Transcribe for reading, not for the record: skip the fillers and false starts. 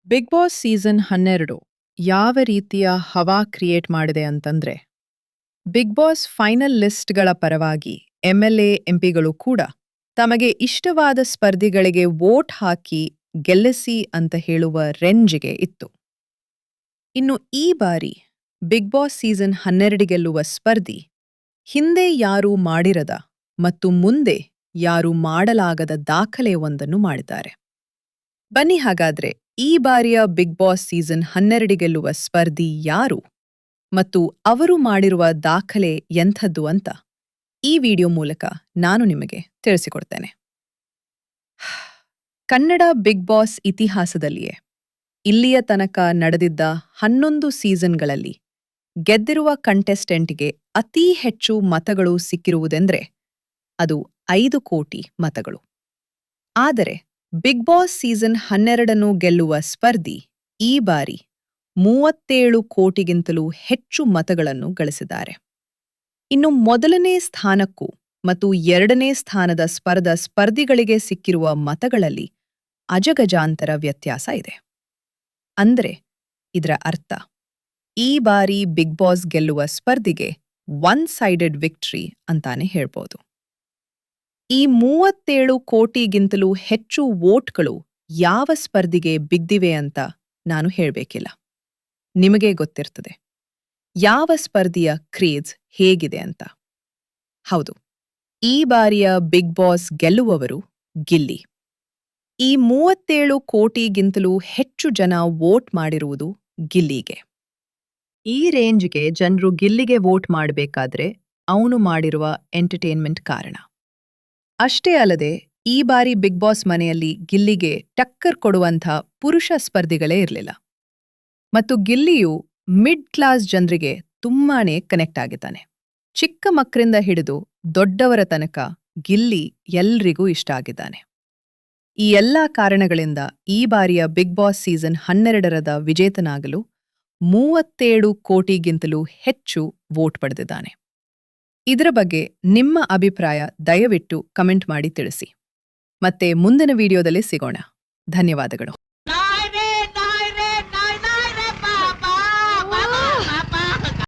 Big boss season 12 ಯಾವ ರೀತಿಯ ಹವಾ ಕ್ರಿಯೇಟ್ ಮಾಡಿದೆ ಅಂತಂದ್ರೆ ಬಿಗ್ ಬಾಸ್ ಫೈನಲ್ ಲಿಸ್ಟ್ಗಳ ಪರವಾಗಿ ಎಂಎಲ್ಎ ಎಂಪಿಗಳು ಕೂಡ ತಮಗೆ ಇಷ್ಟವಾದ ಸ್ಪರ್ಧಿಗಳಿಗೆ ವೋಟ್ ಹಾಕಿ ಗೆಲ್ಲಿಸಿ ಅಂತ ಹೇಳುವ ರೇಂಜ್ಗೆ ಇತ್ತು. ಇನ್ನು ಈ ಬಾರಿ ಬಿಗ್ ಬಾಸ್ ಸೀಸನ್ 12 ಗೆಲ್ಲುವ ಸ್ಪರ್ಧಿ ಹಿಂದೆ ಯಾರೂ ಮಾಡಿರದ ಮತ್ತು ಮುಂದೆ ಯಾರೂ ಮಾಡಲಾಗದ ದಾಖಲೆ ಒಂದನ್ನು ಮಾಡಿದ್ದಾರೆ. ಬನ್ನಿ ಹಾಗಾದ್ರೆ ಈ ಬಾರಿಯ ಬಿಗ್ ಬಾಸ್ ಸೀಸನ್ 12 ಗೆಲ್ಲುವ ಸ್ಪರ್ಧಿ ಯಾರು ಮತ್ತು ಅವರು ಮಾಡಿರುವ ದಾಖಲೆ ಎಂಥದ್ದು ಅಂತ ಈ ವಿಡಿಯೋ ಮೂಲಕ ನಾನು ನಿಮಗೆ ತಿಳಿಸಿಕೊಡ್ತೇನೆ. ಕನ್ನಡ ಬಿಗ್ ಬಾಸ್ ಇತಿಹಾಸದಲ್ಲಿಯೇ ಇಲ್ಲಿಯ ತನಕ ನಡೆದಿದ್ದ 11 ಸೀಸನ್ಗಳಲ್ಲಿ ಗೆದ್ದಿರುವ ಕಂಟೆಸ್ಟೆಂಟ್ಗೆ ಅತೀ ಹೆಚ್ಚು ಮತಗಳು ಸಿಕ್ಕಿರುವುದೆಂದ್ರೆ ಅದು 5 ಕೋಟಿ ಮತಗಳು. ಆದರೆ ಬಿಗ್ ಬಾಸ್ ಸೀಸನ್ 12 ಗೆಲ್ಲುವ ಸ್ಪರ್ಧಿ ಈ ಬಾರಿ 37 ಕೋಟಿಗಿಂತಲೂ ಹೆಚ್ಚು ಮತಗಳನ್ನು ಗಳಿಸಿದ್ದಾರೆ. ಇನ್ನು ಮೊದಲನೇ ಸ್ಥಾನಕ್ಕೂ ಮತ್ತು ಎರಡನೇ ಸ್ಥಾನದ ಸ್ಪರ್ಧಿಗಳಿಗೆ ಸಿಕ್ಕಿರುವ ಮತಗಳಲ್ಲಿ ಅಜಗಜಾಂತರ ವ್ಯತ್ಯಾಸ ಇದೆ. ಅಂದ್ರೆ ಇದರ ಅರ್ಥ ಈ ಬಾರಿ ಬಿಗ್ ಬಾಸ್ ಗೆಲ್ಲುವ ಸ್ಪರ್ಧಿಗೆ ಒನ್ ಸೈಡೆಡ್ ವಿಕ್ಟರಿ ಅಂತಾನೆ ಹೇಳ್ಬೋದು. ಈ 37 ಕೋಟಿಗಿಂತಲೂ ಹೆಚ್ಚು ವೋಟ್ಗಳು ಯಾವ ಸ್ಪರ್ಧಿಗೆ ಬಿದ್ದಿವೆ ಅಂತ ನಾನು ಹೇಳಬೇಕಿಲ್ಲ. ನಿಮಗೆ ಗೊತ್ತಿರ್ತದೆ ಯಾವ ಸ್ಪರ್ಧಿಯ ಕ್ರೇಜ್ ಹೇಗಿದೆ ಅಂತ. ಹೌದು, ಈ ಬಾರಿಯ ಬಿಗ್ ಬಾಸ್ ಗೆಲ್ಲುವವರು ಗಿಲ್ಲಿ. ಈ 37 ಕೋಟಿಗಿಂತಲೂ ಹೆಚ್ಚು ಜನ ವೋಟ್ ಮಾಡಿರುವುದು ಗಿಲ್ಲಿಗೆ. ಈ ರೇಂಜ್ಗೆ ಜನರು ಗಿಲ್ಲಿಗೆ ವೋಟ್ ಮಾಡಬೇಕಾದ್ರೆ ಅವನು ಮಾಡಿರುವ ಎಂಟರ್ಟೈನ್ಮೆಂಟ್ ಕಾರಣ. ಅಷ್ಟೇ ಅಲ್ಲದೆ ಈ ಬಾರಿ ಬಿಗ್ ಬಾಸ್ ಮನೆಯಲ್ಲಿ ಗಿಲ್ಲಿಗೆ ಟಕ್ಕರ್ ಕೊಡುವಂಥ ಪುರುಷ ಸ್ಪರ್ಧಿಗಳೇ ಇರಲಿಲ್ಲ. ಮತ್ತು ಗಿಲ್ಲಿಯು ಮಿಡ್ ಕ್ಲಾಸ್ ಜನರಿಗೆ ತುಂಬಾನೇ ಕನೆಕ್ಟ್ ಆಗಿದ್ದಾನೆ. ಚಿಕ್ಕ ಮಕ್ಕಳಿಂದ ಹಿಡಿದು ದೊಡ್ಡವರ ತನಕ ಗಿಲ್ಲಿ ಎಲ್ರಿಗೂ ಇಷ್ಟ ಆಗಿದ್ದಾನೆ. ಈ ಎಲ್ಲಾ ಕಾರಣಗಳಿಂದ ಈ ಬಾರಿಯ ಬಿಗ್ ಬಾಸ್ ಸೀಸನ್ 12ರದ ವಿಜೇತನಾಗಲು 37 ಕೋಟಿಗಿಂತಲೂ ಹೆಚ್ಚು ವೋಟ್ ಪಡೆದಿದ್ದಾನೆ. ಇದರ ಬಗ್ಗೆ ನಿಮ್ಮ ಅಭಿಪ್ರಾಯ ದಯವಿಟ್ಟು ಕಮೆಂಟ್ ಮಾಡಿ ತಿಳಿಸಿ. ಮತ್ತೆ ಮುಂದಿನ ವಿಡಿಯೋದಲ್ಲಿ ಸಿಗೋಣ. ಧನ್ಯವಾದಗಳು.